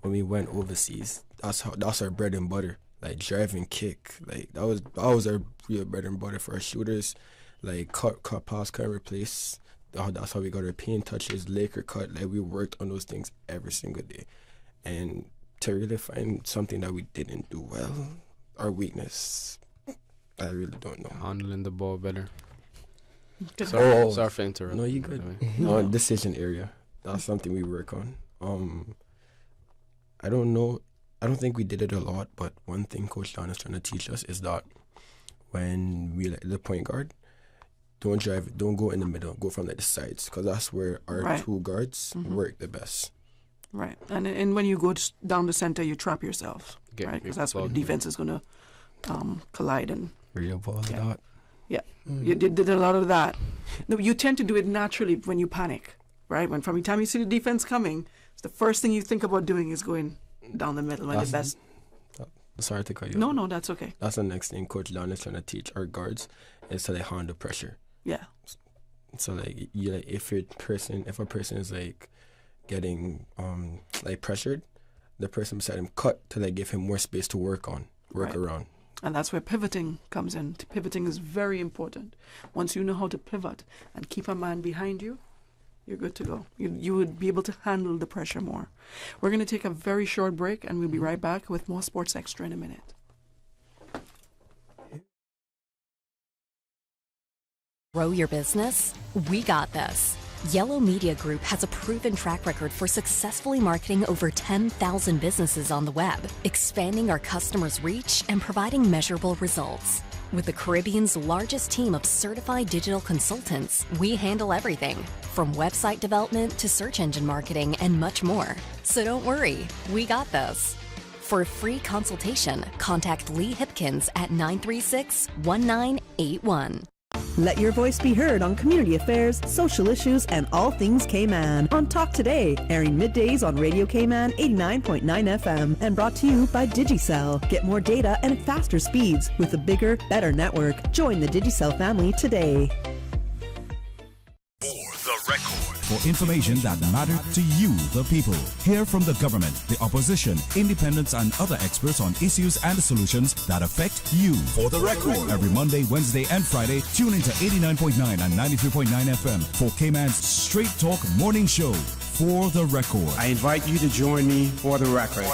when we went overseas, that's our bread and butter. Like drive and kick, like that was our real bread and butter for our shooters. Like cut, pass, cut, replace. That's how we got our paint touches, Laker cut. Like we worked on those things every single day, and to really find something that we didn't do well, our weakness, I really don't know. Handling the ball better. Sorry for interrupting. No, you good. No, decision area. That's something we work on. I don't know. I don't think we did it a lot, but one thing Coach Dionne is trying to teach us is that when we like the point guard, don't go in the middle, go from like the sides, because that's where our two guards work the best. Right, and when you go down the center, you trap yourself, right? Because that's where the defense is going to collide and real ball a lot. Yeah, you did a lot of that. No, you tend to do it naturally when you panic, right? When from the time you see the defense coming, it's the first thing you think about doing is going down the middle when the best. Sorry to cut you. No, that's okay. That's the next thing Coach Dionne is trying to teach our guards is to like handle pressure. Yeah. So like you like if a person is like getting like pressured, the person beside him cut to like give him more space to work around. And that's where pivoting comes in. Pivoting is very important. Once you know how to pivot and keep a man behind you, you're good to go. You would be able to handle the pressure more. We're going to take a very short break, and we'll be right back with more Sports Xtra in a minute. Grow your business? We got this. Yellow Media Group has a proven track record for successfully marketing over 10,000 businesses on the web, expanding our customers' reach and providing measurable results. With the Caribbean's largest team of certified digital consultants, we handle everything, from website development to search engine marketing and much more. So don't worry, we got this. For a free consultation, contact Lee Hipkins at 936-1981. Let your voice be heard on community affairs, social issues, and all things Cayman on Talk Today, airing middays on Radio Cayman 89.9 FM and brought to you by Digicel. Get more data and faster speeds with a bigger, better network. Join the Digicel family today. For the record. For information that matters to you, the people. Hear from the government, the opposition, independents, and other experts on issues and solutions that affect you. For the record. Every Monday, Wednesday, and Friday, tune into 89.9 and 93.9 FM for Cayman's Straight Talk Morning Show. For the record. I invite you to join me for the record.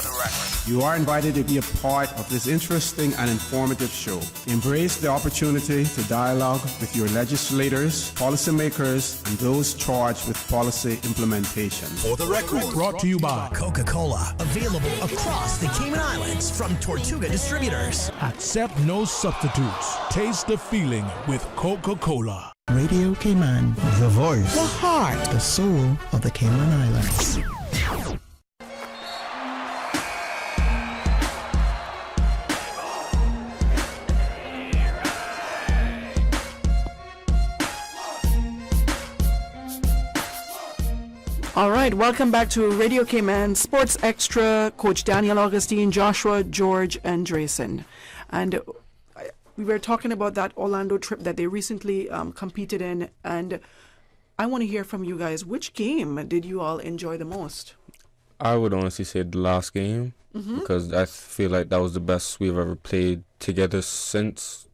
You are invited to be a part of this interesting and informative show. Embrace the opportunity to dialogue with your legislators, policymakers, and those charged with policy implementation. For the record. Brought to you by Coca-Cola. Available across the Cayman Islands from Tortuga Distributors. Accept no substitutes. Taste the feeling with Coca-Cola. Radio Cayman, the voice, The heart. the soul of the Cayman Islands. All right, welcome back to Radio Cayman Sports Extra. Coach Daniel Augustine, Joshua, George, and Drayson. And we were talking about that Orlando trip that they recently competed in. And I want to hear from you guys. Which game did you all enjoy the most? I would honestly say the last game because I feel like that was the best we've ever played together since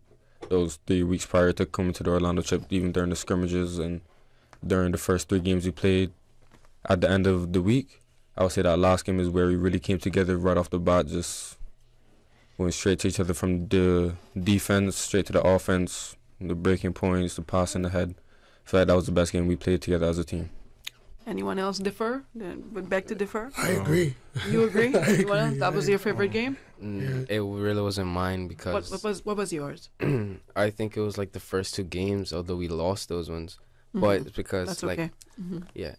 those 3 weeks prior to coming to the Orlando trip, even during the scrimmages and during the first 3 games we played. At the end of the week, I would say that last game is where we really came together right off the bat, just went straight to each other from the defense, straight to the offense, the breaking points, the passing ahead. I feel like that was the best game we played together as a team. Anyone else differ? Would beg to differ? I agree. You agree? I agree. Anyone else? That was your favorite game? It really wasn't mine because... What was yours? I think it was like the first 2 games, although we lost those ones. But it's because, That's like... okay. Yeah.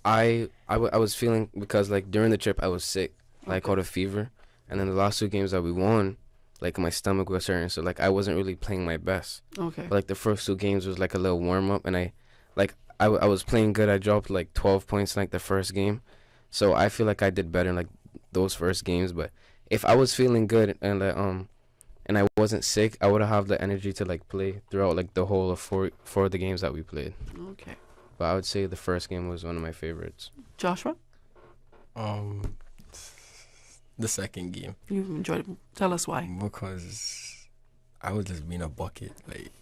I was feeling, because like during the trip I was sick, like caught a fever, and then the last 2 games that we won, like my stomach was hurting, so like I wasn't really playing my best. Okay. But like the first 2 games was like a little warm up, and I was playing good. I dropped like 12 points in like the first game, so I feel like I did better in like those first games. But if I was feeling good and I wasn't sick, I would have the energy to like play throughout like the whole of four of the games that we played. Okay. But I would say the first game was one of my favorites. Joshua? The second game. You enjoyed it. Tell us why. Because I was just being a bucket. Like,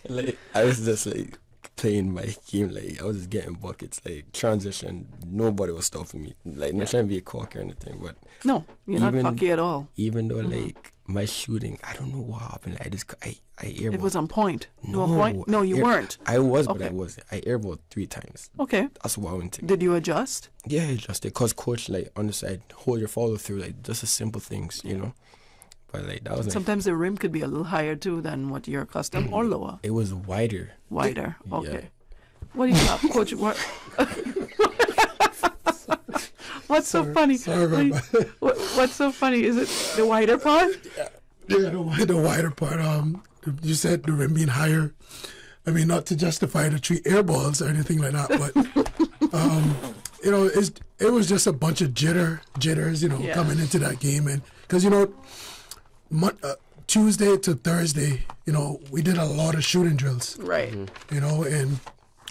like I was just like playing my game. Like I was just getting buckets. Like transition, nobody was stopping me. Like not trying to be a cock or anything, but no, you're not cocky at all. Even though like my shooting, I don't know what happened. I airballed. It was on point. No, on point? No, you weren't. I was, okay. But I wasn't. I airballed 3 times. Okay. That's what I went to. Did you adjust? Yeah, I adjusted. Cause coach like on the side, hold your follow through, like just the simple things, you know. But like that was. Sometimes the rim could be a little higher too than what you're accustomed, or lower. It was wider. Wider. Okay. Yeah. What do you have, Coach? What's so funny? Sorry about that. What's so funny? Is it the wider part? Yeah, the wider part. You said the rim being higher. I mean, not to justify the 3 air balls or anything like that, but you know, it was just a bunch of jitters, you know, coming into that game, and because you know, Tuesday to Thursday, you know, we did a lot of shooting drills, right? You know, and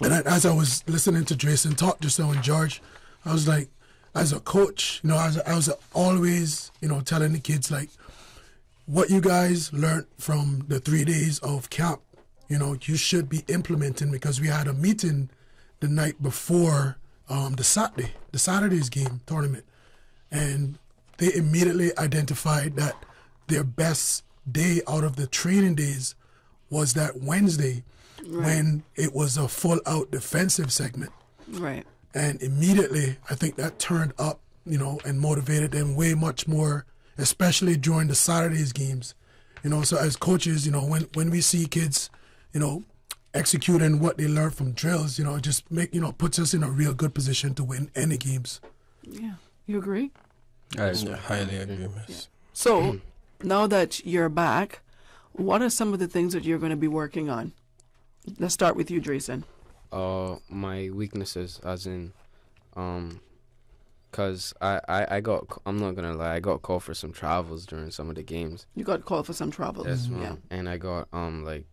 as I was listening to Drayson talk just now and George, I was like, as a coach, you know, I was always, you know, telling the kids like, what you guys learned from the 3 days of camp, you know, you should be implementing, because we had a meeting the night before the Saturday's game tournament, and they immediately identified that their best day out of the training days was that Wednesday, when it was a full-out defensive segment. Right. And immediately, I think that turned up, you know, and motivated them way much more, especially during the Saturday's games. You know, so as coaches, you know, when we see kids, you know, executing what they learn from drills, you know, it just puts us in a real good position to win any games. Yeah. You agree? I highly agree, miss. Yeah. So, now that you're back, what are some of the things that you're going to be working on? Let's start with you, Drayson. My weaknesses, as in, cause I got, I'm not gonna lie, I got called for some travels during some of the games. You got called for some travels. Yes, ma'am. Yeah. And I got like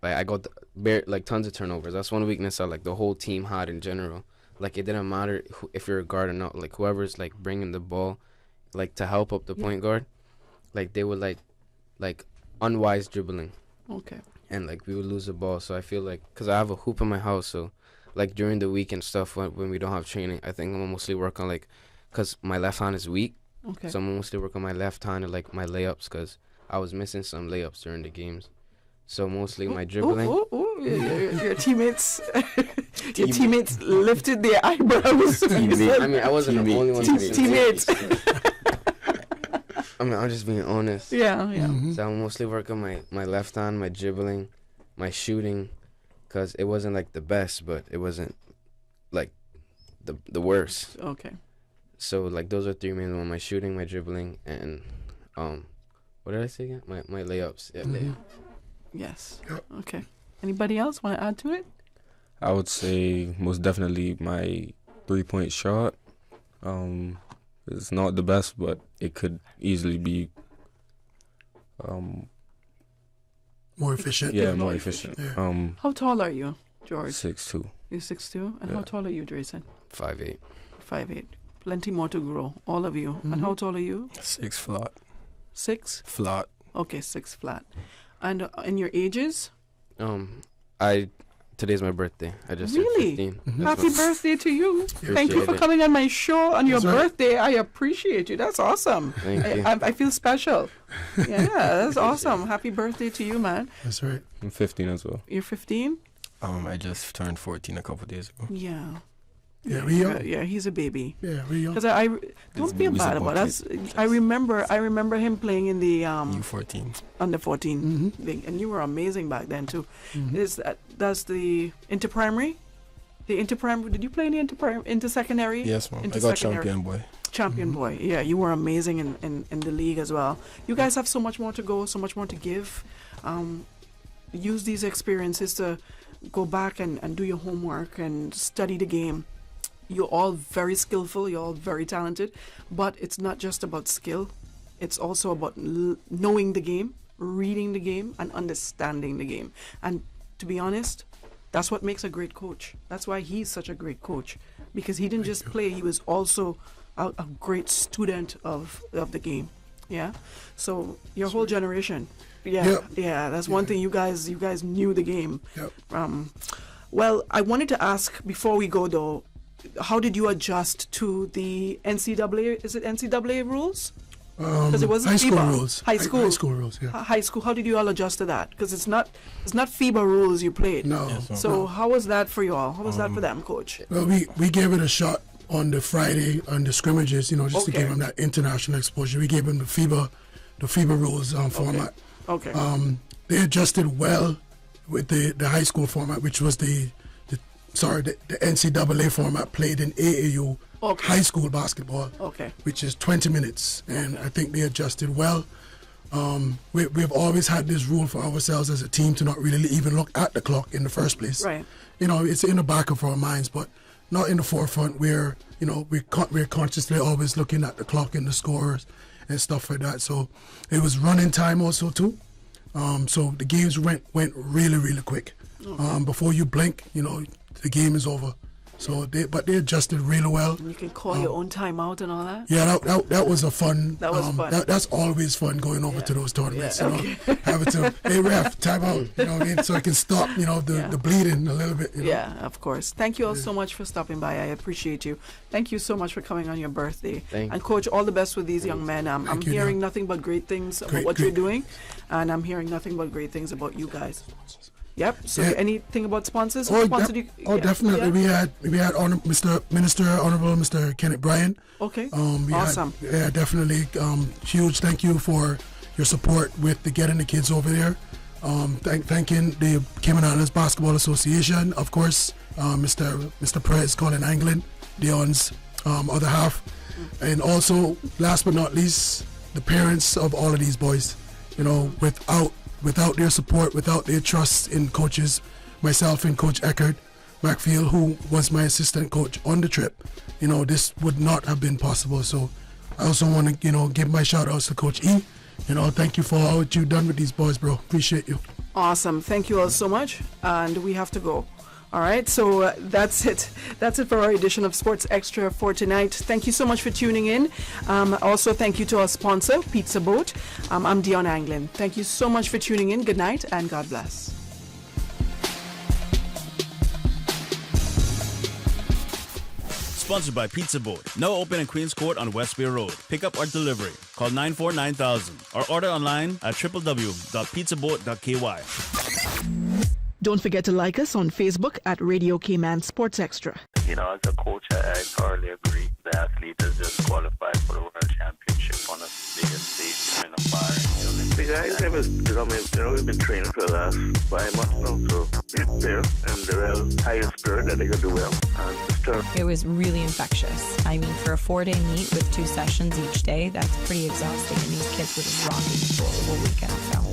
I got like tons of turnovers. That's one weakness that like the whole team had in general. Like it didn't matter if you're a guard or not. Like whoever's like bringing the ball, like to help up the point guard, like they would like unwise dribbling. Okay. And like we would lose the ball. So I feel like, cause I have a hoop in my house, so like during the week and stuff when we don't have training, I think I'm mostly work on like, cause my left hand is weak. Okay. So I'm mostly work on my left hand and like my layups, cause I was missing some layups during the games. So mostly my dribbling. Your teammates, your teammates lifted their eyebrows. I mean, I wasn't the only one. Teammates. I mean, I'm just being honest. Yeah, yeah. So I'm mostly working my left hand, my dribbling, my shooting, because it wasn't like the best, but it wasn't like the worst. Okay. So like those are 3 main ones: my shooting, my dribbling, and what did I say again? My layups. Yeah, layup. Yes. Okay. Anybody else want to add to it? I would say most definitely my 3-point shot. It's not the best, but it could easily be more efficient. Yeah, more efficient. Yeah. How tall are you, George? 6'2". You're 6'2"? And how tall are you, Drayson? 5'8". 5'8". Plenty more to grow, all of you. And how tall are you? 6 flat. 6? Flat. Okay, 6 flat. And your ages? Today's my birthday. I just really? turned 15. Happy birthday to you. Thank you for it. coming on my show on your birthday. I appreciate you. That's awesome. Thank you. I feel special. Yeah, that's awesome. Happy birthday to you, man. That's right. I'm 15 as well. You're 15? I just turned 14 a couple days ago. Yeah. Yeah, we young. Yeah, he's a baby. Yeah, we young. Because I don't feel bad about us. I remember him playing in the U14, under 14 league, and you were amazing back then too. That's the interprimary. The interprimary. Did you play in the intersecondary? Yes, ma'am. I got champion boy. Champion boy. Yeah, you were amazing in the league as well. You guys have so much more to go, so much more to give. Use these experiences to go back and do your homework and study the game. You're all very skillful, you're all very talented, but it's not just about skill. It's also about knowing the game, reading the game, and understanding the game. And to be honest, that's what makes a great coach. That's why he's such a great coach, because he didn't just play, he was also a great student of the game. Yeah? So your whole generation, that's one thing. You guys knew the game. Well, I wanted to ask, before we go though, how did you adjust to the NCAA? Is it NCAA rules? Because it wasn't high school FIBA. rules. High school. High school rules. Yeah. High school. How did you all adjust to that? Because it's not FIBA rules you played. No. So how was that for you all? How was that for them, Coach? Well, we gave it a shot on the Friday on the scrimmages. Just to give them that international exposure. We gave them the FIBA rules format. Okay. They adjusted well with the high school format, which was the NCAA format played in AAU high school basketball, which is 20 minutes, and I think they adjusted well. We've always had this rule for ourselves as a team to not really even look at the clock in the first place. Right. It's in the back of our minds, but not in the forefront. We're consciously always looking at the clock and the scores and stuff like that. So it was running time also too. So the games went really, really quick. Before you blink, the game is over. So they adjusted really well. And you can call your own timeout and all that. Yeah, that was a fun. That was fun. That's always fun going over to those tournaments. Having to, hey ref, timeout. So I can stop, the bleeding a little bit. Yeah, of course. Thank you all so much for stopping by. I appreciate you. Thank you so much for coming on your birthday. And Coach, all the best with these young men. I'm hearing nothing but great things about what you're doing, and I'm hearing nothing but great things about you guys. Yep. So anything about sponsors? Definitely. Yeah. We had Honorable Mr. Kenneth Bryan. Okay. Awesome. Definitely. Huge thank you for your support with the getting the kids over there. Thanking the Cayman Islands Basketball Association, of course. Mr. Perez, Colin Anglin, Dionne's other half, and also last but not least, the parents of all of these boys. Without their support, without their trust in coaches, myself and Coach Eckert Macfield, who was my assistant coach on the trip, this would not have been possible. So I also want to, give my shout outs to Coach E. Thank you for all what you've done with these boys, bro. Appreciate you. Awesome. Thank you all so much. And we have to go. All right, so that's it. That's it for our edition of Sports Extra for tonight. Thank you so much for tuning in. Also, thank you to our sponsor, Pizza Boat. I'm Dionne Anglin. Thank you so much for tuning in. Good night and God bless. Sponsored by Pizza Boat. Now open in Queens Court on West Bay Road. Pick up or delivery. Call 949,000 or order online at www.pizzaboat.ky. Don't forget to like us on Facebook at Radio Cayman Sports Extra. As a coach, I thoroughly agree. The athlete has just qualified for the World Championship on a bigger stage. guys, we've been training for the last 5 months now, so it's there, and they're all high in spirit that they're going to do well. It was really infectious. I mean, for a 4-day meet with 2 sessions each day, that's pretty exhausting, and these kids were just rocking the whole weekend, so.